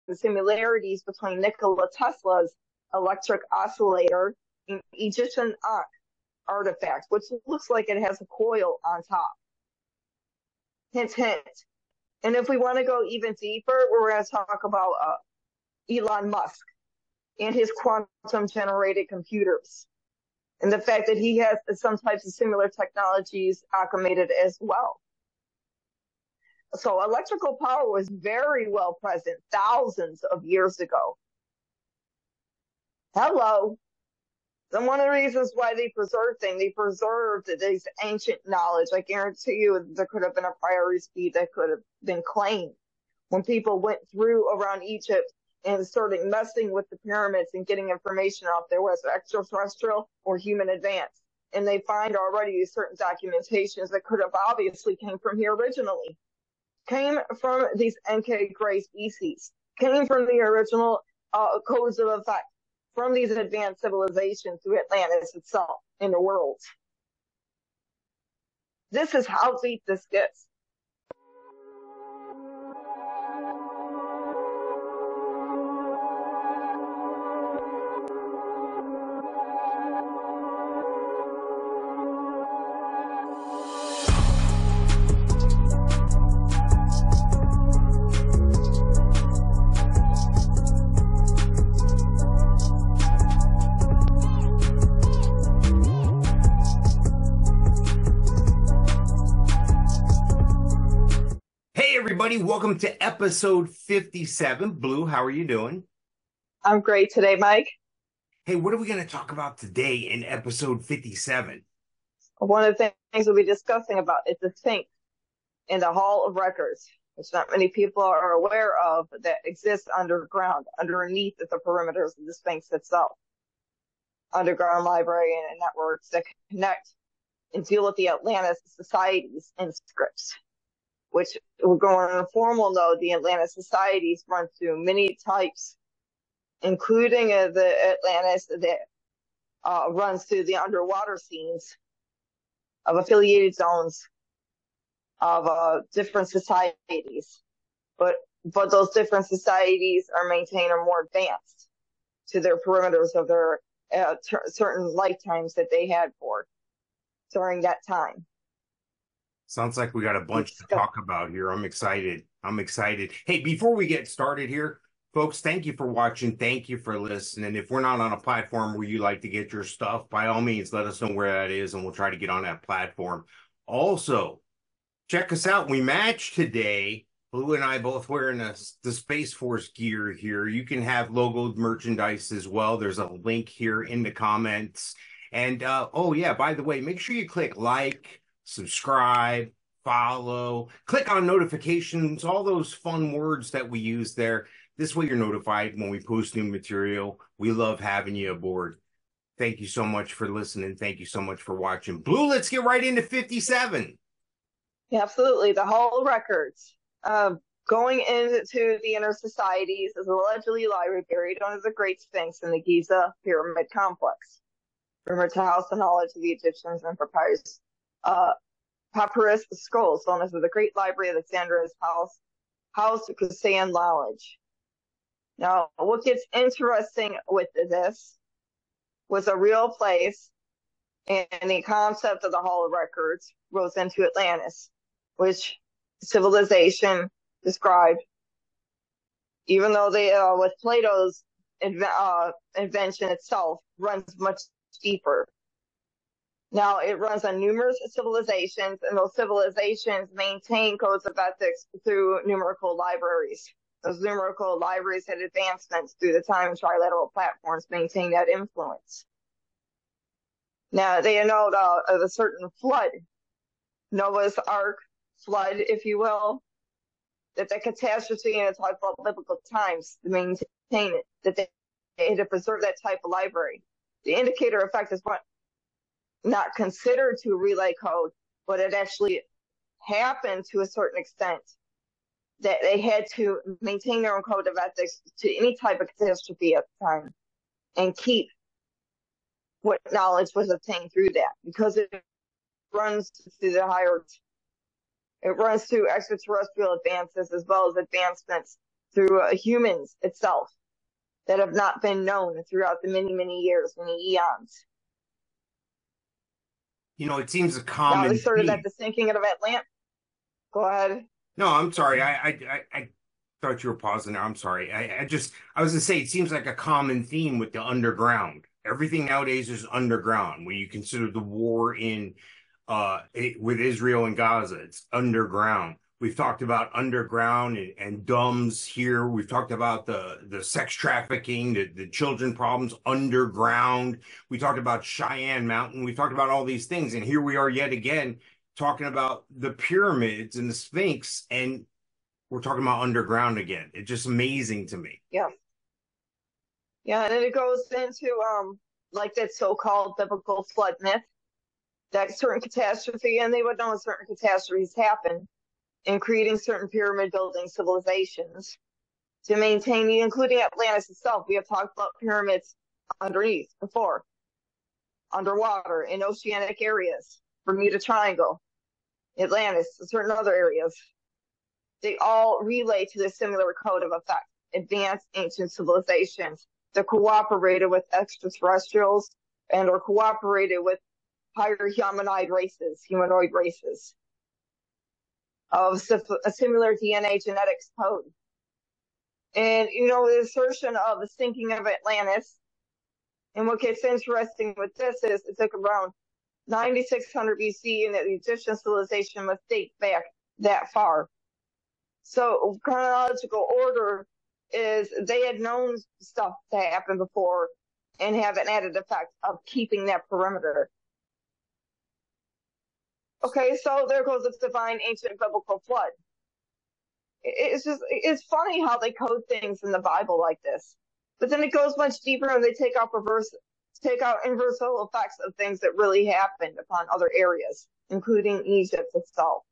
the similarities between Nikola Tesla's electric oscillator and Egyptian Ankh artifact, which looks like it has a coil on top. Hint, hint. And if we want to go even deeper, we're going to talk about Elon Musk and his quantum generated computers, and the fact that he has some types of similar technologies acclimated as well. So electrical power was very well present thousands of years ago. Hello. And one of the reasons why they preserved this ancient knowledge. I guarantee you there could have been a priority speed that could have been claimed when people went through around Egypt and started messing with the pyramids and getting information off there, was extraterrestrial or human advance. And they find already certain documentations that could have obviously came from here originally, came from these Ankh gray species, came from the original codes of effect, from these advanced civilizations through Atlantis itself in the world. This is how deep this gets. Welcome to episode 57. Blue, how are you doing? I'm great today, Mike. Hey, what are we going to talk about today in episode 57? One of the things we'll be discussing about is the Sphinx in the Hall of Records, which not many people are aware of, that exists underground, underneath the perimeters of the Sphinx itself. Underground library and networks that connect and deal with the Atlantis societies and scripts, which we're going on a formal note. The Atlantis societies run through many types, including the Atlantis that runs through the underwater scenes of affiliated zones of different societies. But those different societies are maintained or more advanced to their perimeters of their certain lifetimes that they had for during that time. Sounds like we got a bunch to talk about here. I'm excited. Hey, before we get started here, folks, thank you for watching. Thank you for listening. If we're not on a platform where you like to get your stuff, by all means, let us know where that is, and we'll try to get on that platform. Also, check us out. We match today. Blue and I both wearing the Space Force gear here. You can have logoed merchandise as well. There's a link here in the comments. And, oh, yeah, by the way, make sure you click like, subscribe, follow, click on notifications, all those fun words that we use there. This way you're notified when we post new material. We love having you aboard. Thank you so much for listening. Thank you so much for watching. Blue, let's get right into 57. Yeah, absolutely. The Hall of Records. Going into the inner societies is allegedly library buried under the Great Sphinx in the Giza Pyramid Complex, rumored to house the knowledge of the Egyptians and papyrus scrolls, known as the Great Library of Alexandria's house to Kusayan knowledge. Now, what gets interesting with this was a real place, and the concept of the Hall of Records rose into Atlantis, which civilization described, even though they, with Plato's invention itself, runs much deeper. Now, it runs on numerous civilizations, and those civilizations maintain codes of ethics through numerical libraries. Those numerical libraries had advancements through the time, and trilateral platforms maintain that influence. Now, they know of a certain flood, Noah's Ark flood, if you will, that the catastrophe in a type of biblical times to maintain it, that they had to preserve that type of library. The indicator effect is what not considered to relay code, but it actually happened to a certain extent that they had to maintain their own code of ethics to any type of catastrophe at the time and keep what knowledge was obtained through that, because it runs through the higher, it runs through extraterrestrial advances as well as advancements through humans itself that have not been known throughout the many, many years, many eons. It seems a Now common they started theme. at the sinking of Atlantis. Go ahead. No, I'm sorry. I thought you were pausing there. I'm sorry. I was gonna say it seems like a common theme with the underground. Everything nowadays is underground. When you consider the war with Israel and Gaza, it's underground. We've talked about underground and dumbs here. We've talked about the sex trafficking, the children problems underground. We talked about Cheyenne Mountain. We talked about all these things. And here we are yet again talking about the pyramids and the Sphinx, and we're talking about underground again. It's just amazing to me. Yeah. Yeah, and then it goes into like that so-called biblical flood myth, that certain catastrophe, and they would know certain catastrophes happen in creating certain pyramid building civilizations to maintain, including Atlantis itself. We have talked about pyramids underneath before, underwater, in oceanic areas, Bermuda Triangle, Atlantis, certain other areas. They all relate to the similar code of effect, advanced ancient civilizations that cooperated with extraterrestrials and or cooperated with higher humanoid races of a similar DNA genetics code. And, the assertion of the sinking of Atlantis, and what gets interesting with this is it took around 9600 BC, and the Egyptian civilization must date back that far. So chronological order is they had known stuff to happen before and have an added effect of keeping that perimeter. Okay, so there goes the divine ancient biblical flood. It's funny how they code things in the Bible like this. But then it goes much deeper and they take out inversal effects of things that really happened upon other areas, including Egypt itself.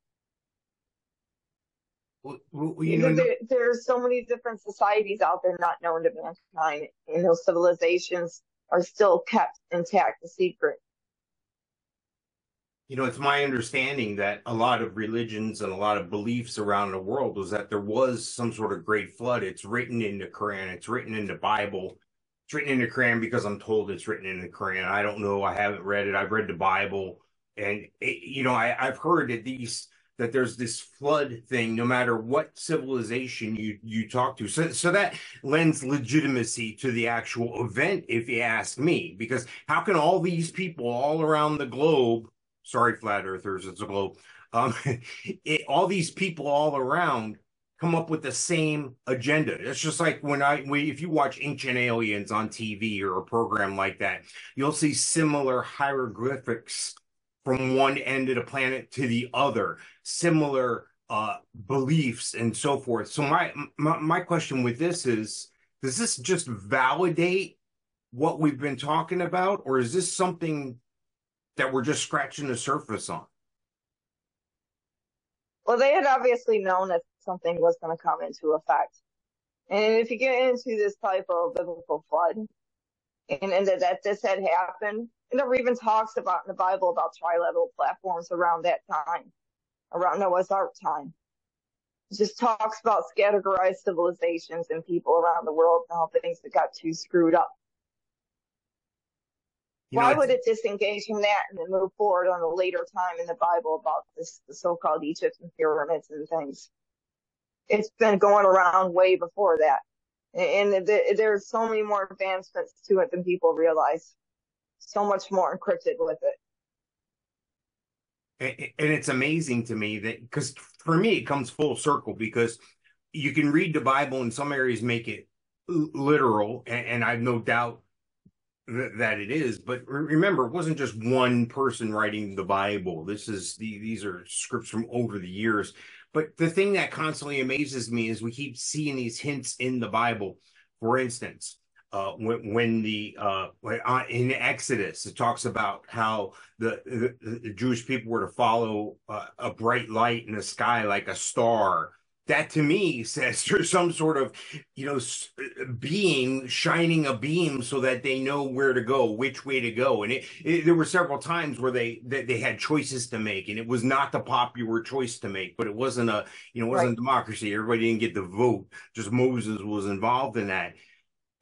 There's so many different societies out there not known to mankind, and those civilizations are still kept intact, a secret. It's my understanding that a lot of religions and a lot of beliefs around the world was that there was some sort of great flood. It's written in the Quran. It's written in the Bible. It's written in the Quran because I'm told it's written in the Quran. I don't know. I haven't read it. I've read the Bible. And, I've heard that there's this flood thing, no matter what civilization you talk to. So that lends legitimacy to the actual event, if you ask me, because how can all these people all around the globe, sorry, flat earthers, it's a globe, all these people all around come up with the same agenda? It's just like if you watch Ancient Aliens on TV or a program like that, you'll see similar hieroglyphics from one end of the planet to the other, similar beliefs and so forth. So my question with this is, does this just validate what we've been talking about, or is this something that we're just scratching the surface on? Well, they had obviously known that something was going to come into effect. And if you get into this type of biblical flood, and that this had happened, it never even talks about in the Bible about trilateral platforms around that time, around Noah's Ark time. It just talks about categorized civilizations and people around the world and how things that got too screwed up. Why would it disengage from that and then move forward on a later time in the Bible about the so-called Egyptian pyramids and things? It's been going around way before that. And there's so many more advancements to it than people realize. So much more encrypted with it. And it's amazing to me that, because for me, it comes full circle, because you can read the Bible in some areas, make it literal, and I have no doubt that it is. But remember, it wasn't just one person writing the Bible. These are scripts from over the years. But the thing that constantly amazes me is we keep seeing these hints in the Bible. For instance, when in Exodus, it talks about how the Jewish people were to follow a bright light in the sky like a star. That to me says there's some sort of, being shining a beam so that they know where to go, which way to go. And there were several times where they had choices to make, and it was not the popular choice to make, but it wasn't it wasn't democracy. Everybody didn't get the vote. Just Moses was involved in that.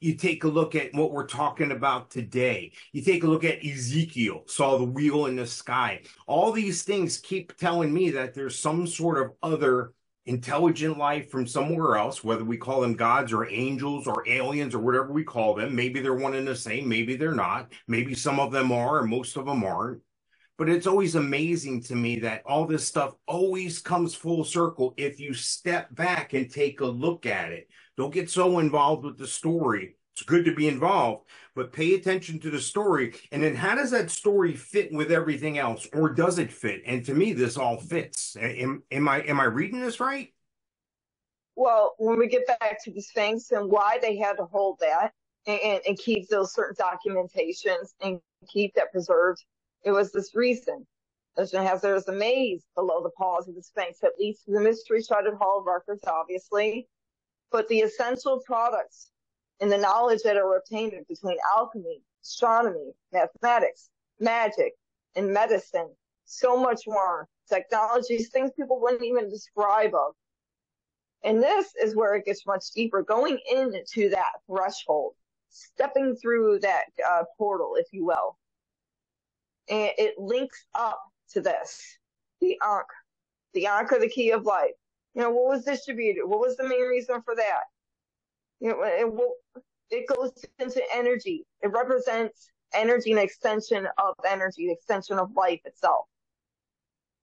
You take a look at what we're talking about today. You take a look at Ezekiel, saw the wheel in the sky. All these things keep telling me that there's some sort of other intelligent life from somewhere else, whether we call them gods or angels or aliens or whatever we call them. Maybe they're one and the same. Maybe they're not. Maybe some of them are and most of them aren't. But it's always amazing to me that all this stuff always comes full circle if you step back and take a look at it. Don't get so involved with the story. It's good to be involved, but pay attention to the story. And then how does that story fit with everything else? Or does it fit? And to me, this all fits. Am I reading this right? Well, when we get back to the Sphinx and why they had to hold that and keep those certain documentations and keep that preserved, it was this reason. There's a maze below the paws of the Sphinx that leads to the mystery-shrouded Hall of Records, obviously. But the essential products and the knowledge that are obtained between alchemy, astronomy, mathematics, magic, and medicine, so much more, technologies, things people wouldn't even describe of. And this is where it gets much deeper, going into that threshold, stepping through that portal, if you will. And it links up to this, the Ankh. The Ankh are the key of life. What was distributed? What was the main reason for that? It goes into energy. It represents energy, an extension of energy, the extension of life itself.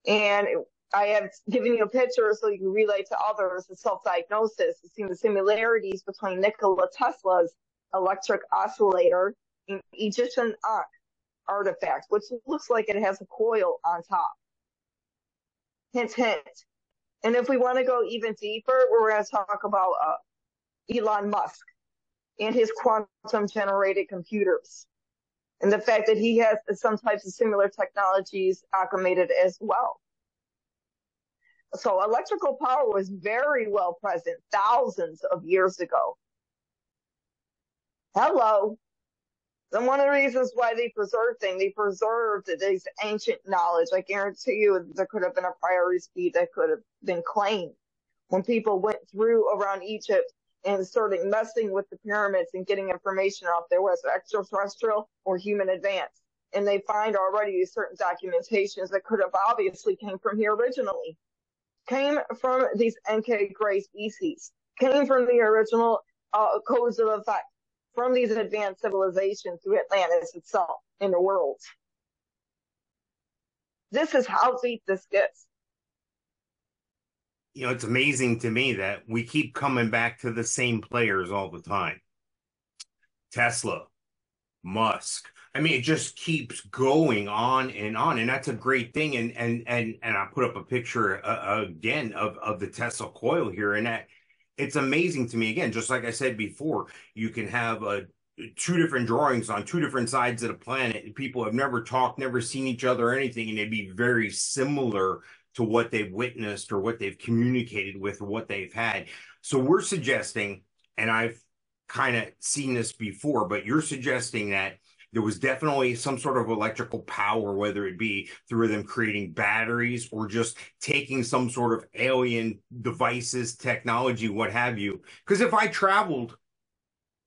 And I have given you a picture so you can relate to others, the self-diagnosis, seeing the similarities between Nikola Tesla's electric oscillator and Egyptian Ankh artifact, which looks like it has a coil on top. Hint, hint. And if we want to go even deeper, we're going to talk about Elon Musk and his quantum generated computers and the fact that he has some types of similar technologies acclimated as well. So electrical power was very well present thousands of years ago. Hello. And one of the reasons why they preserved these ancient knowledge. I guarantee you there could have been a priority speed that could have been claimed when people went through around Egypt and started messing with the pyramids and getting information off there, whether extraterrestrial or human advance. And they find already certain documentations that could have obviously came from here originally, came from these Ankh gray species, came from the original codes of effect, from these advanced civilizations through Atlantis itself in the world. This is how deep this gets. It's amazing to me that we keep coming back to the same players all the time. Tesla, Musk. I mean, it just keeps going on, and that's a great thing. And I put up a picture again of the Tesla coil here, and that it's amazing to me. Again, just like I said before, you can have two different drawings on two different sides of the planet. People have never talked, never seen each other or anything, and they'd be very similar to what they've witnessed or what they've communicated with or what they've had. So we're suggesting, and I've kind of seen this before, but you're suggesting that there was definitely some sort of electrical power, whether it be through them creating batteries or just taking some sort of alien devices, technology, what have you. Because if I traveled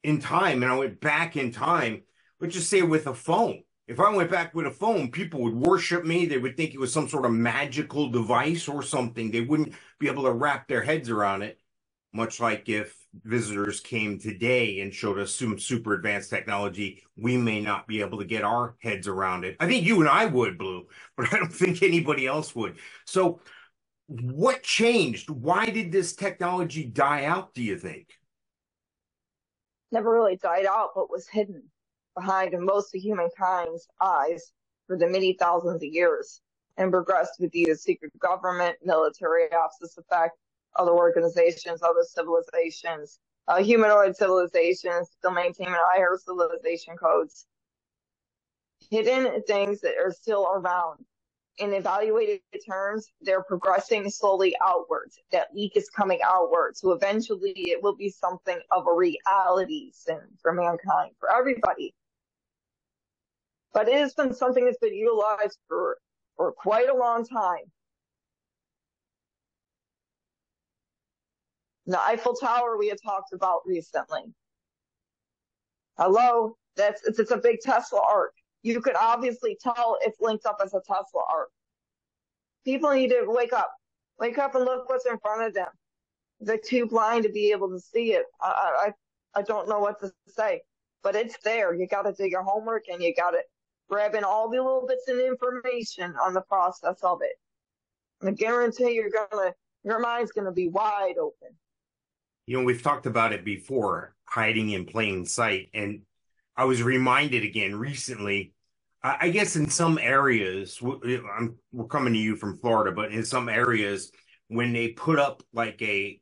in time and I went back in time, let's just say with a phone, if I went back with a phone, people would worship me. They would think it was some sort of magical device or something. They wouldn't be able to wrap their heads around it, much like if visitors came today and showed us some super advanced technology, we may not be able to get our heads around it. I think you and I would, Blue, but I don't think anybody else would. So what changed? Why did this technology die out, do you think? Never really died out, but was hidden behind most of humankind's eyes for the many thousands of years and progressed with the secret government, military office effect, other organizations, other civilizations, humanoid civilizations, still maintaining higher civilization codes. Hidden things that are still around. in evaluated terms, they're progressing slowly outwards. That leak is coming outwards. So eventually it will be something of a reality soon for mankind, for everybody. But it has been something that's been utilized for quite a long time. The Eiffel Tower we had talked about recently. Hello, it's a big Tesla arc. You could obviously tell it's linked up as a Tesla arc. People need to wake up and look what's in front of them. They're too blind to be able to see it. I don't know what to say, but it's there. You got to do your homework and you got to grab in all the little bits of information on the process of it. I guarantee your mind's gonna be wide open. You know, we've talked about it before, hiding in plain sight. And I was reminded again recently, I guess in some areas, we're coming to you from Florida, but in some areas, when they put up like a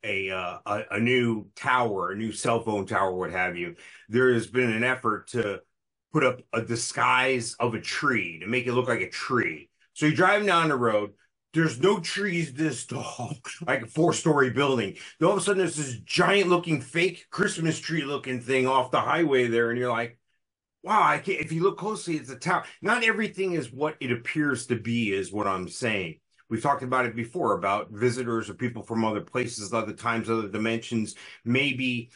new tower, a new cell phone tower, what have you, there has been an effort to put up a disguise of a tree to make it look like a tree. So you're driving down the road, there's no trees this tall, like a 4-story building. Then all of a sudden, there's this giant looking fake Christmas tree looking thing off the highway there. And you're like, wow, I can't, if you look closely, it's a tower. Not everything is what it appears to be, is what I'm saying. We've talked about it before, about visitors or people from other places, other times, other dimensions, maybe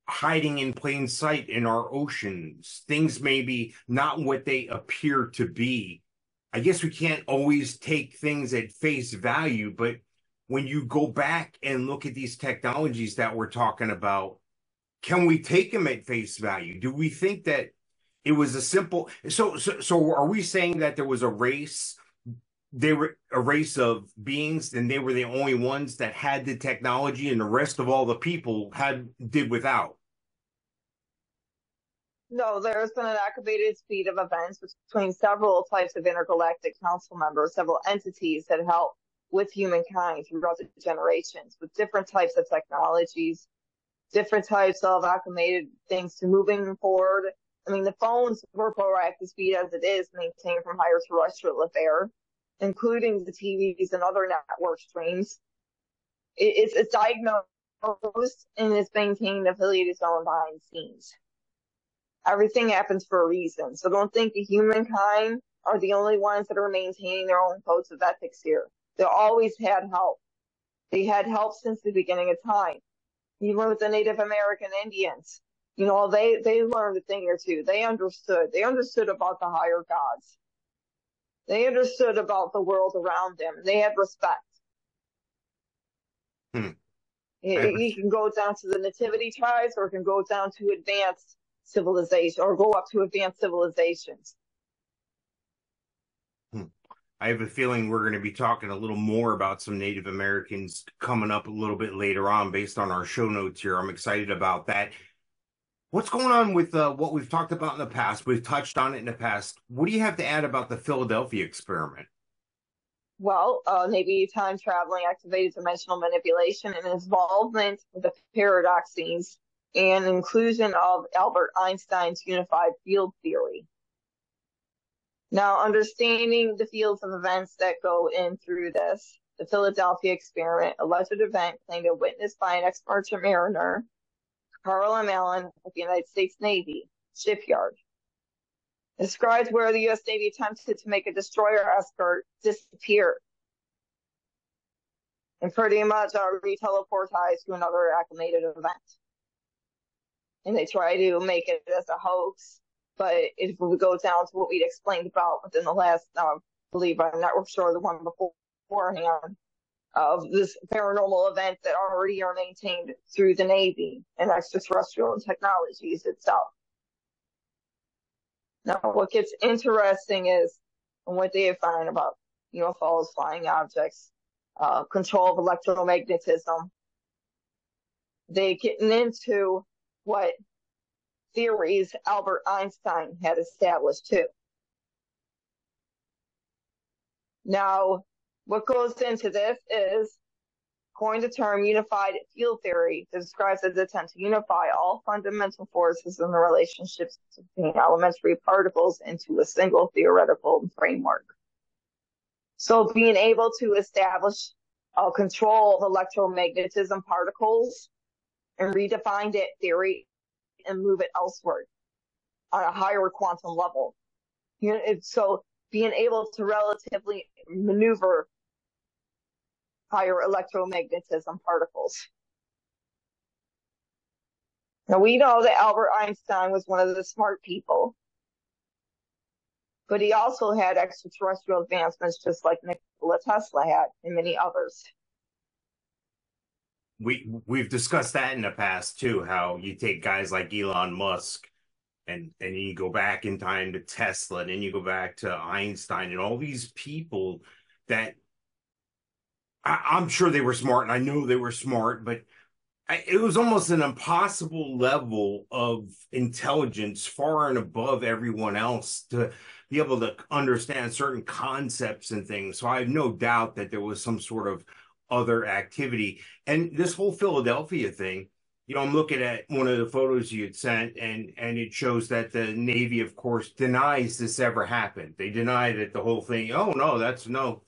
hiding in plain sight in our oceans. Things may be not what they appear to be. I guess we can't always take things at face value, but when you go back and look at these technologies that we're talking about, can we take them at face value? Do we think that it was a simple... So are we saying that there was a race, they were a race of beings and they were the only ones that had the technology and the rest of all the people did without? No, there's been an activated speed of events between several types of intergalactic council members, several entities that help with humankind throughout the generations, with different types of technologies, different types of acclimated things to moving forward. I mean, the phones were proactive speed as it is maintained from higher terrestrial affair, including the TVs and other network streams. It's diagnosed and it's maintained affiliated zone behind the scenes. Everything happens for a reason. So don't think the humankind are the only ones that are maintaining their own codes of ethics here. They always had help. They had help since the beginning of time. Even with the Native American Indians, you know, they learned a thing or two. They understood. They understood about the higher gods. They understood about the world around them. They had respect. You can go down to the nativity tribes, or it can go down to advanced civilization, or go up to advanced civilizations. I have a feeling we're going to be talking a little more about some Native Americans coming up a little bit later on based on our show notes here. I'm excited about that. What's going on with what we've talked about in the past? We've touched on it in the past. What do you have to add about the Philadelphia experiment? Well, maybe time traveling, activated dimensional manipulation, and involvement with the paradoxes and inclusion of Albert Einstein's unified field theory. Now, understanding the fields of events that go in through this, the Philadelphia experiment, alleged event claimed and witnessed by an ex-merchant mariner, Carl M. Allen, of the United States Navy shipyard, describes where the U.S. Navy attempted to make a destroyer escort disappear and pretty much re-teleportized to another acclimated event. And they try to make it as a hoax, but if we go down to what we'd explained about within the last, I believe I'm not sure the one beforehand, of this paranormal event that already are maintained through the Navy and extraterrestrial technologies itself. Now, what gets interesting is what they find about UFOs, flying objects, control of electromagnetism. They getting into what theories Albert Einstein had established too. Now, what goes into this is coined the term unified field theory that describes the attempt to unify all fundamental forces in the relationships between elementary particles into a single theoretical framework. So being able to establish control of electromagnetism particles and redefine that theory and move it elsewhere on a higher quantum level. So being able to relatively maneuver higher electromagnetism particles. Now we know that Albert Einstein was one of the smart people, but he also had extraterrestrial advancements just like Nikola Tesla had and many others. We've discussed that in the past too, how you take guys like Elon Musk and you go back in time to Tesla, and then you go back to Einstein and all these people that I'm sure they were smart, and I know they were smart, but it was almost an impossible level of intelligence, far and above everyone else, to be able to understand certain concepts and things. So I have no doubt that there was some sort of other activity. And this whole Philadelphia thing, I'm looking at one of the photos you had sent, and it shows that the Navy, of course, denies this ever happened. They deny that the whole thing, oh, no,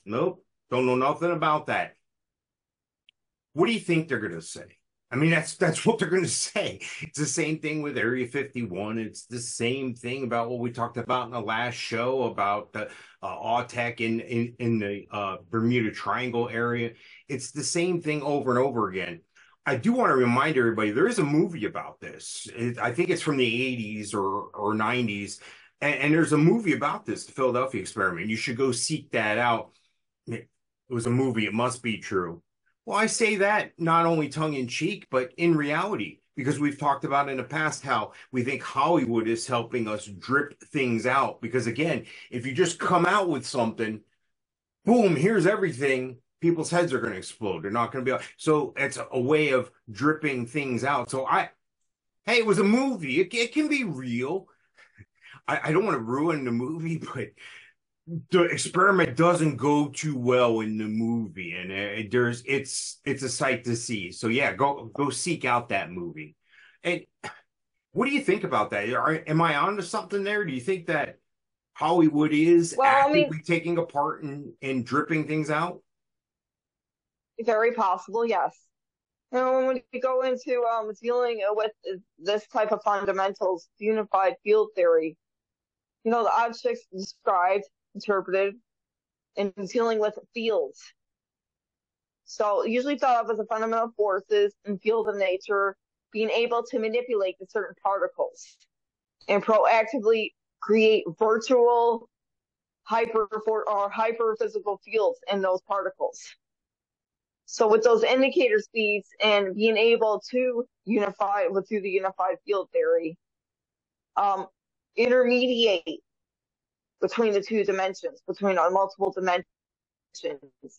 nope, don't know nothing about that. What do you think they're going to say? I mean, that's what they're going to say. It's the same thing with Area 51. It's the same thing about what we talked about in the last show about the Arctec in the Bermuda Triangle area. It's the same thing over and over again. I do want to remind everybody, there is a movie about this. I think it's from the 80s or 90s. And there's a movie about this, the Philadelphia experiment. You should go seek that out. It was a movie. It must be true. Well, I say that not only tongue in cheek, but in reality, because we've talked about in the past how we think Hollywood is helping us drip things out. Because again, if you just come out with something, boom, here's everything, people's heads are going to explode. They're not going to be. So it's a way of dripping things out. So hey, it was a movie. It can be real. I don't want to ruin the movie, but the experiment doesn't go too well in the movie, and it's a sight to see. So yeah, go seek out that movie. And what do you think about that? Am I onto something there? Do you think that Hollywood is actively taking a part in dripping things out? Very possible, yes. When you go into dealing with this type of fundamentals, unified field theory, the objects described, interpreted, and dealing with fields. So usually thought of as the fundamental forces and field of nature, being able to manipulate the certain particles and proactively create virtual hyper physical fields in those particles. So with those indicator speeds and being able to unify through the unified field theory, intermediate between the two dimensions, between our multiple dimensions,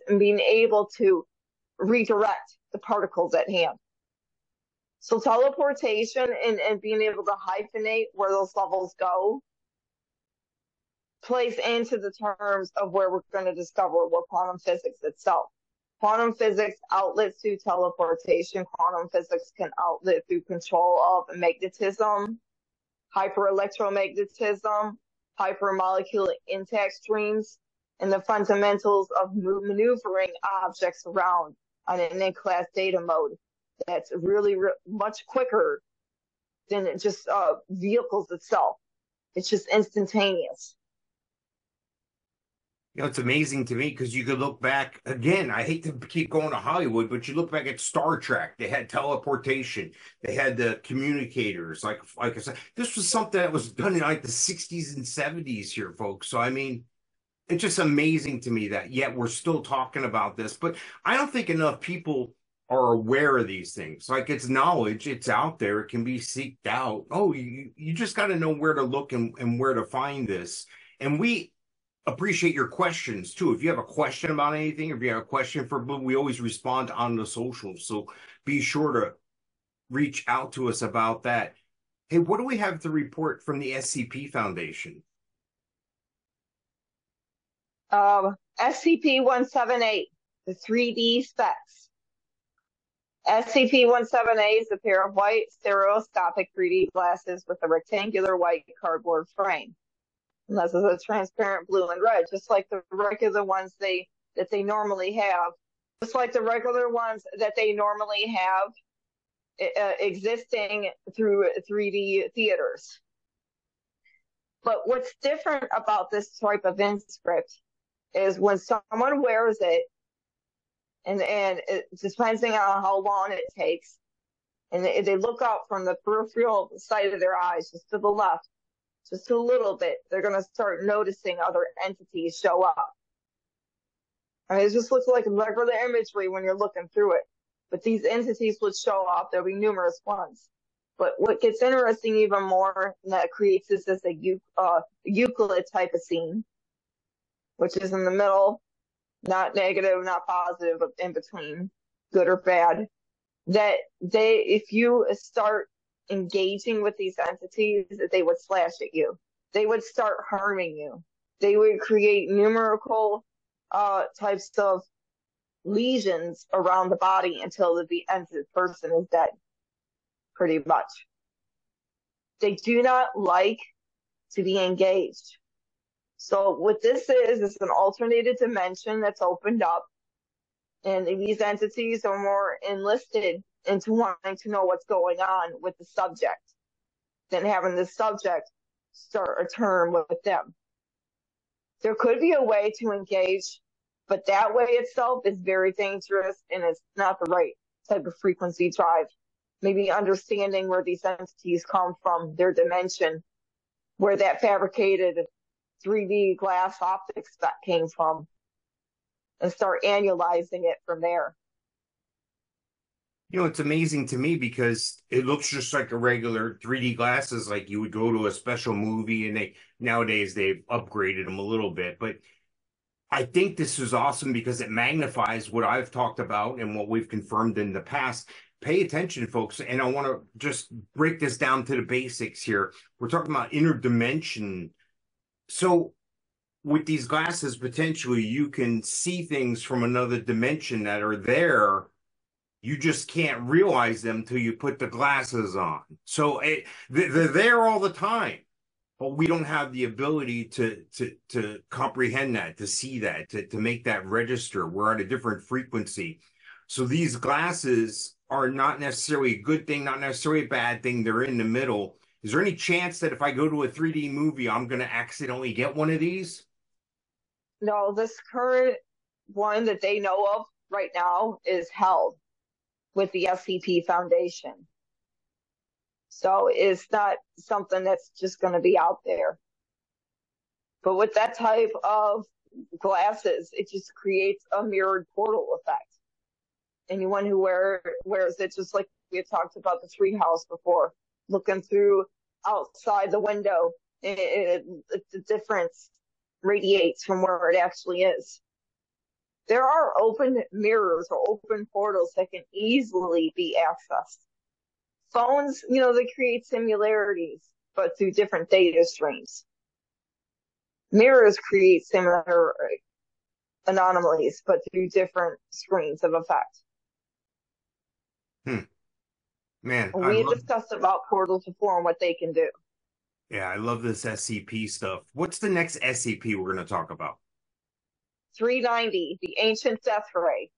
and being able to redirect the particles at hand. So teleportation and being able to hyphenate where those levels go plays into the terms of where we're going to discover what quantum physics itself. Quantum physics outlets through teleportation. Quantum physics can outlet through control of magnetism, hyperelectromagnetism, hypermolecular intact streams, and the fundamentals of maneuvering objects around on an in-class data mode that's really much quicker than just vehicles itself. It's just instantaneous. It's amazing to me because you could look back again. I hate to keep going to Hollywood, but you look back at Star Trek. They had teleportation. They had the communicators. Like I said, this was something that was done in like the 60s and 70s here, folks. So I mean, it's just amazing to me that yet we're still talking about this. But I don't think enough people are aware of these things. Like, it's knowledge. It's out there. It can be seeked out. Oh, you just got to know where to look and where to find this. And we appreciate your questions too. If you have a question about anything, if you have a question for Blue, we always respond on the socials. So be sure to reach out to us about that. Hey, what do we have to report from the SCP Foundation? SCP-178, the 3D specs. SCP-178 is a pair of white stereoscopic 3D glasses with a rectangular white cardboard frame. unless it's a transparent blue and red, just like the regular ones that they normally have, just like the regular ones that they normally have existing through 3D theaters. But what's different about this type of inscript is when someone wears it, and it, depending on how long it takes, and they look out from the peripheral side of their eyes, just to the left, just a little bit, they're going to start noticing other entities show up. I mean, it just looks like regular imagery when you're looking through it. But these entities would show up. There'll be numerous ones. But what gets interesting even more, and that creates is this Euclid type of scene, which is in the middle, not negative, not positive, but in between, good or bad. That if you start engaging with these entities, they would slash at you. They would start harming you. They would create numerical types of lesions around the body until the entered person is dead, pretty much. They do not like to be engaged. So what this is an alternated dimension that's opened up, and these entities are more enlisted into wanting to know what's going on with the subject than having the subject start a term with them. There could be a way to engage, but that way itself is very dangerous, and it's not the right type of frequency drive. Maybe understanding where these entities come from, their dimension, where that fabricated 3D glass optics came from, and start annualizing it from there. You know, it's amazing to me because it looks just like a regular 3D glasses, like you would go to a special movie, and nowadays they've upgraded them a little bit. But I think this is awesome because it magnifies what I've talked about and what we've confirmed in the past. Pay attention, folks, and I want to just break this down to the basics here. We're talking about interdimension. So with these glasses, potentially you can see things from another dimension that are there. You just can't realize them till you put the glasses on. So they're there all the time, but we don't have the ability to comprehend that, to see that, to make that register. We're at a different frequency. So these glasses are not necessarily a good thing, not necessarily a bad thing. They're in the middle. Is there any chance that if I go to a 3D movie, I'm going to accidentally get one of these? No, this current one that they know of right now is held with the SCP Foundation. So it's not something that's just going to be out there. But with that type of glasses, it just creates a mirrored portal effect. Anyone who wears it, just like we had talked about the treehouse before, looking through outside the window, the difference radiates from where it actually is. There are open mirrors or open portals that can easily be accessed. Phones, they create similarities, but through different data streams. Mirrors create similar anomalies, but through different screens of effect. Man, we discussed about portals before and what they can do. Yeah, I love this SCP stuff. What's the next SCP we're going to talk about? 390, the Ancient Death Ray.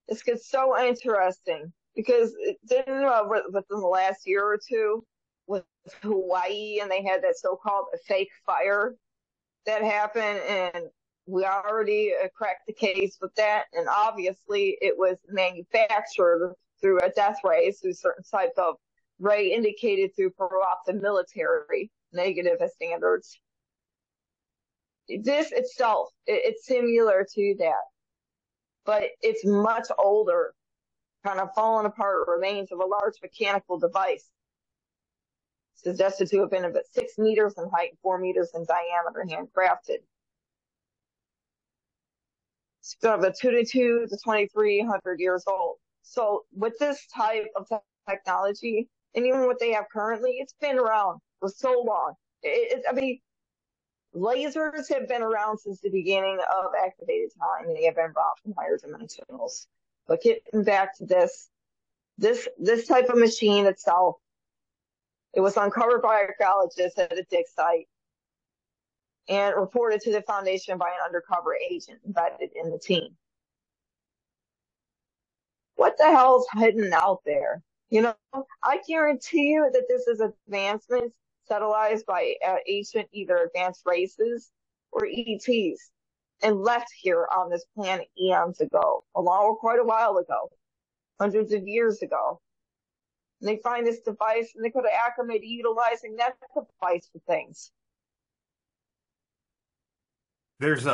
This gets so interesting because within the last year or two with Hawaii, and they had that so-called fake fire that happened, and we already cracked the case with that, and obviously it was manufactured through a death ray, through certain types of ray indicated through perhaps the military negative standards. This itself, it's similar to that, but it's much older, kind of fallen apart remains of a large mechanical device, suggested to have been about 6 meters in height, 4 meters in diameter, handcrafted. It's about 2 to 2,300 years old. So with this type of technology, and even what they have currently, it's been around for so long. Lasers have been around since the beginning of activated time, and they have been brought from higher dimensionals. But getting back to this type of machine itself, it was uncovered by archaeologists at a dig site and reported to the Foundation by an undercover agent embedded in the team. What the hell's hidden out there? You know, I guarantee you that this is advancements satellites by ancient either advanced races or ETs and left here on this planet eons ago, quite a while ago, hundreds of years ago. And they find this device and they could have acclimated utilizing that device for things. There's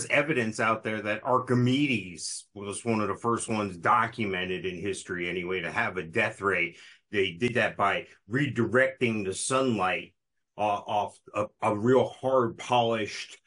evidence out there that Archimedes was one of the first ones documented in history anyway to have a death ray. They did that by redirecting the sunlight off a real hard polished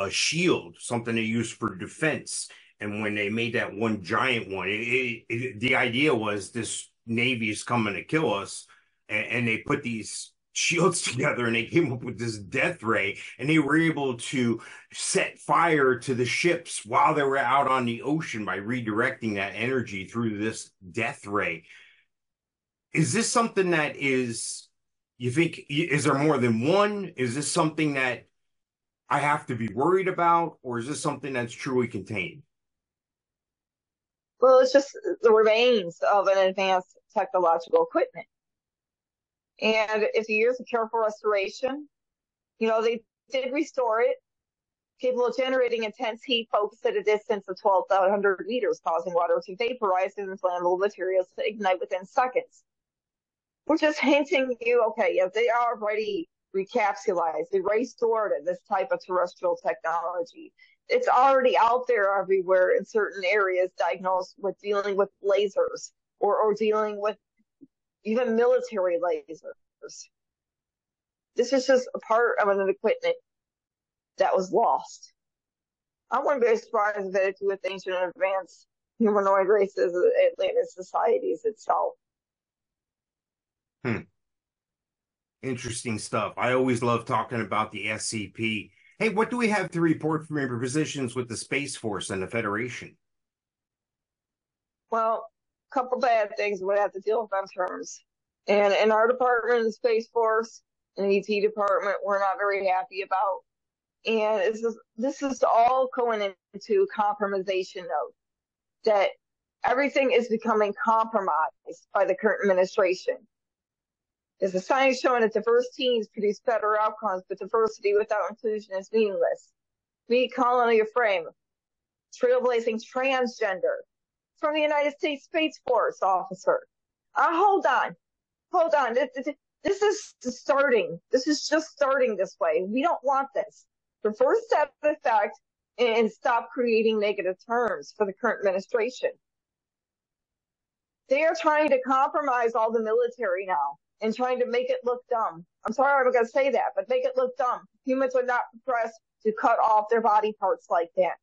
shield, something they used for defense. And when they made that one giant one, the idea was this Navy is coming to kill us, and they put these shields together and they came up with this death ray, and they were able to set fire to the ships while they were out on the ocean by redirecting that energy through this death ray. Is this something that is, you think, is there more than one? Is this something that I have to be worried about, or is this something that's truly contained? Well, it's just the remains of an advanced technological equipment. And if years of careful restoration, they did restore it, capable of generating intense heat focused at a distance of 1,200 meters, causing water to vaporize and inflammable materials to ignite within seconds. We're just hinting you, okay, yes, they are already recapsulized, they restored this type of terrestrial technology. It's already out there everywhere in certain areas, diagnosed with dealing with lasers or dealing with even military lasers. This is just a part of an equipment that was lost. I wouldn't be surprised if it had to do with ancient and advanced humanoid races, Atlantis societies itself. Interesting stuff. I always love talking about the SCP. Hey, what do we have to report from your positions with the Space Force and the Federation? Well, a couple bad things we have to deal with on terms. And in our department, the Space Force and the ET department, we're not very happy about. And this is all going into compromisation mode, that everything is becoming compromised by the current administration. There's a science showing that diverse teams produce better outcomes, but diversity without inclusion is meaningless. Meet Colony of Frame, trailblazing transgender from the United States Space Force officer. Hold on. This is starting. This is just starting this way. We don't want this. The first step, in fact, and stop creating negative terms for the current administration. They are trying to compromise all the military now and trying to make it look dumb. I'm sorry I'm going to say that, but make it look dumb. Humans are not progressed to cut off their body parts like that.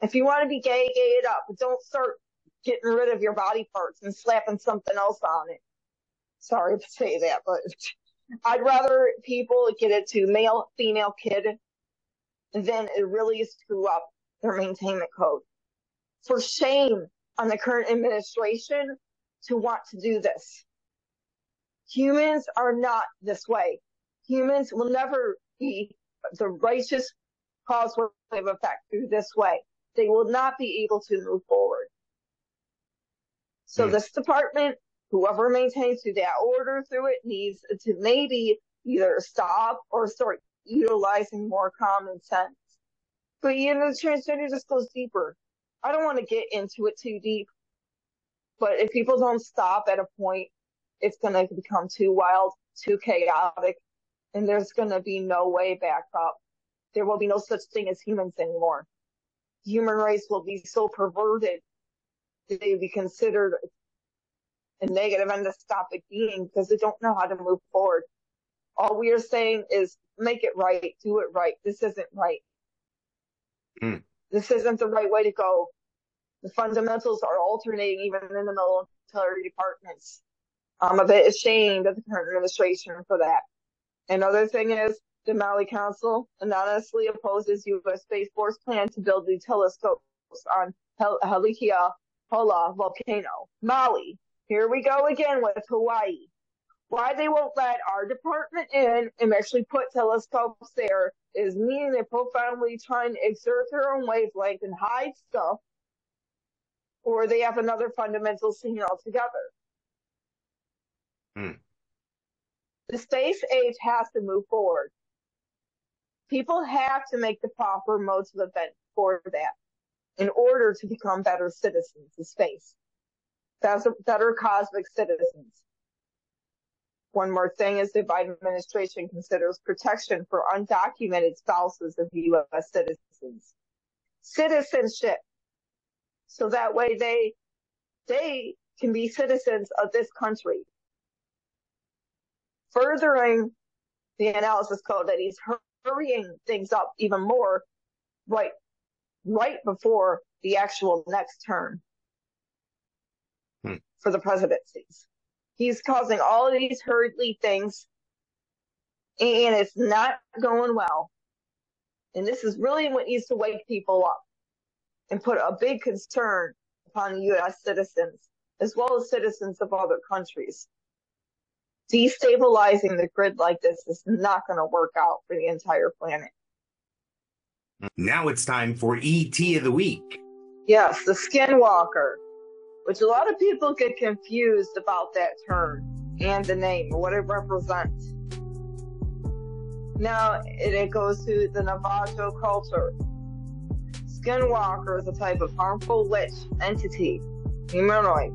If you want to be gay, gay it up, but don't start getting rid of your body parts and slapping something else on it. Sorry to say that, but I'd rather people get it to male, female, kid than it really screw up their maintainment code. For shame on the current administration to want to do this. Humans are not this way. Humans will never be the righteous causative effect through this way. They will not be able to move forward. So this department, whoever maintains through that order through it, needs to maybe either stop or start utilizing more common sense. But the transgender just goes deeper. I don't want to get into it too deep, but if people don't stop at a point, it's going to become too wild, too chaotic, and there's going to be no way back up. There will be no such thing as humans anymore. The human race will be so perverted that they will be considered a negative endoscopic being because they don't know how to move forward. All we are saying is make it right, do it right. This isn't right. This isn't the right way to go. The fundamentals are alternating even in the military departments. I'm a bit ashamed of the current administration for that. Another thing is the Maui Council anonymously opposes U.S. Space Force plan to build new telescopes on Haleakala volcano, Maui. Here we go again with Hawaii. Why they won't let our department in and actually put telescopes there is meaning they're profoundly trying to exert their own wavelength and hide stuff, or they have another fundamental scene altogether. The space age has to move forward. People have to make the proper modes of event for that in order to become better citizens of space, better cosmic citizens. One more thing is the Biden administration considers protection for undocumented spouses of U.S. citizens. Citizenship. So that way they can be citizens of this country. Furthering the analysis code that he's hurrying things up even more right before the actual next term for the presidencies. He's causing all of these hurriedly things, and it's not going well. And this is really what needs to wake people up and put a big concern upon U.S. citizens, as well as citizens of other countries. Destabilizing the grid like this is not going to work out for the entire planet. Now it's time for ET of the Week. Yes, the SkinWalker, which a lot of people get confused about that term and the name, or what it represents. Now, it goes to the Navajo culture. SkinWalker is a type of harmful witch entity, humanoid,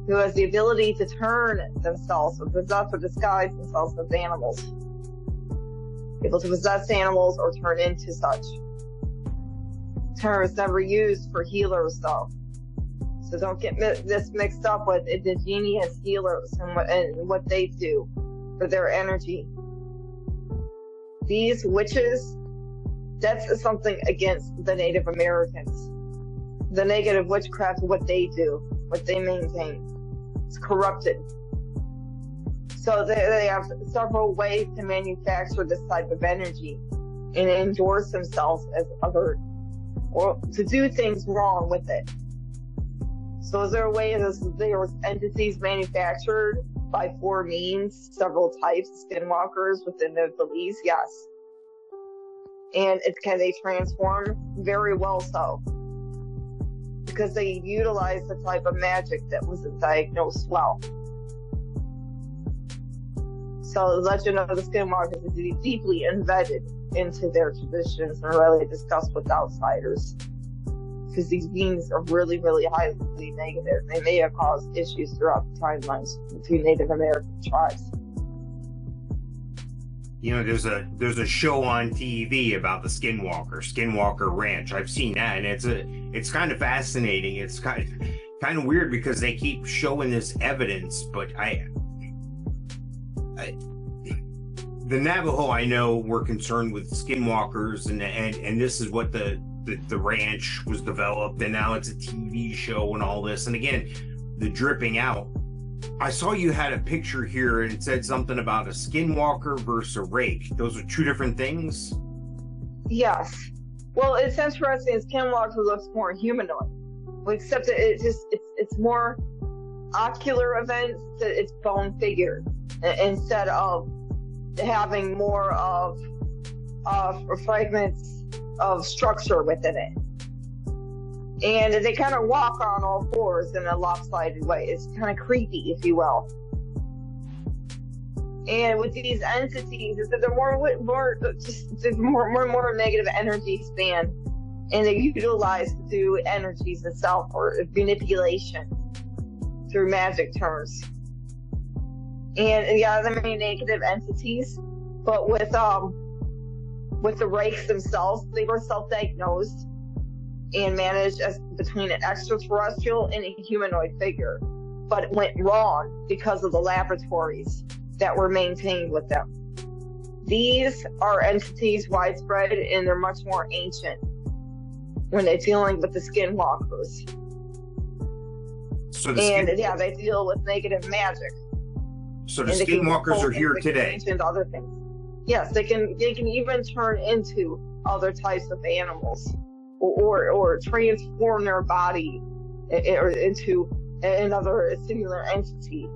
who has the ability to turn themselves or possess or disguise themselves as animals. Able to possess animals or turn into such. The term is never used for healers, though. So don't get this mixed up with indigenous healers and what they do for their energy. These witches, that's something against the Native Americans. The negative witchcraft, what they do, what they maintain. It's corrupted. So they have several ways to manufacture this type of energy and endorse themselves as other, or to do things wrong with it. So is there a way that there was entities manufactured by four means, several types of skinwalkers within their beliefs? Yes. And can they transform? Very well so. Because they utilize the type of magic that wasn't diagnosed well. So the legend of the skinwalkers is deeply embedded into their traditions and rarely discussed with outsiders. Because these beings are really, really highly negative. They may have caused issues throughout the timelines between Native American tribes. You know, there's a show on TV about the Skinwalker Ranch. I've seen that, and it's kind of fascinating. It's kind of weird because they keep showing this evidence, but the Navajo I know were concerned with skinwalkers, and this is what the ranch was developed, and now it's a TV show and all this. And again, the dripping out. I saw you had a picture here and it said something about a skinwalker versus a rake. Those are two different things? Yes. Well, it's interesting. Skinwalker looks more humanoid, except that it's more ocular events. It's bone figured instead of having more of fragments of structure within it. And they kind of walk on all fours in a lopsided way. It's kind of creepy, if you will. And with these entities, they're more negative energy span, and they utilize to do energies itself or manipulation through magic terms. And yeah, they're many negative entities, but with the rakes themselves, they were self-diagnosed and managed as between an extraterrestrial and a humanoid figure, but it went wrong because of the laboratories that were maintained with them. These are entities widespread, and they're much more ancient when they're dealing with the skinwalkers. So they deal with negative magic. So the skinwalkers are here today. And other things. Yes, they can even turn into other types of animals, or transform their body into another similar entity.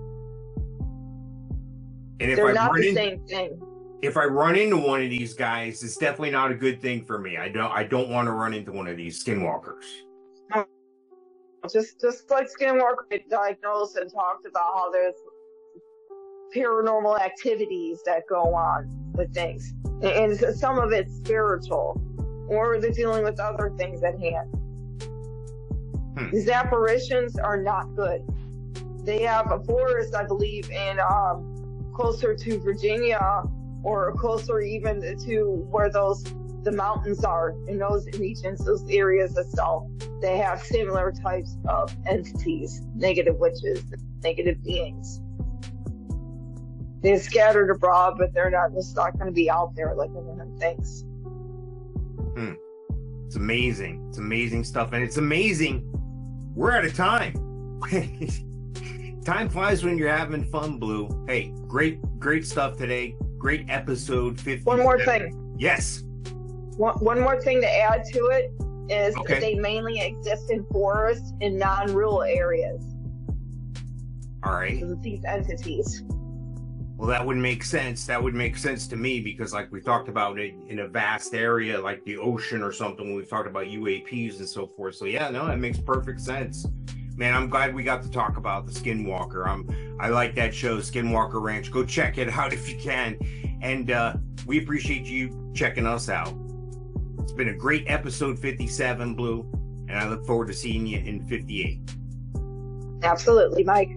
And if They're not the same thing. If I run into one of these guys, it's definitely not a good thing for me. I don't want to run into one of these skinwalkers. Just like SkinWalker diagnosed and talked about how there's paranormal activities that go on with things. And some of it's spiritual, or they're dealing with other things at hand. These apparitions are not good. They have a forest, I believe, in closer to Virginia, or closer even to where the mountains are, in those regions, those areas of south. They have similar types of entities, negative witches, negative beings. They're scattered abroad, but they're not just not going to be out there like everyone thinks. It's amazing. It's amazing stuff. And it's amazing. We're out of time. Time flies when you're having fun, Blue. Hey, great stuff today. Great episode 50. One more thing. Yes. One more thing to add to it is that they mainly exist in forests in non-rural areas. All right. These entities. Well, that would make sense. That would make sense to me because, like we talked about it in a vast area like the ocean or something, when we've talked about UAPs and so forth. So yeah, no, that makes perfect sense. Man, I'm glad we got to talk about the SkinWalker. I like that show, SkinWalker Ranch. Go check it out if you can. And we appreciate you checking us out. It's been a great episode 57, Blue, and I look forward to seeing you in 58. Absolutely, Mike.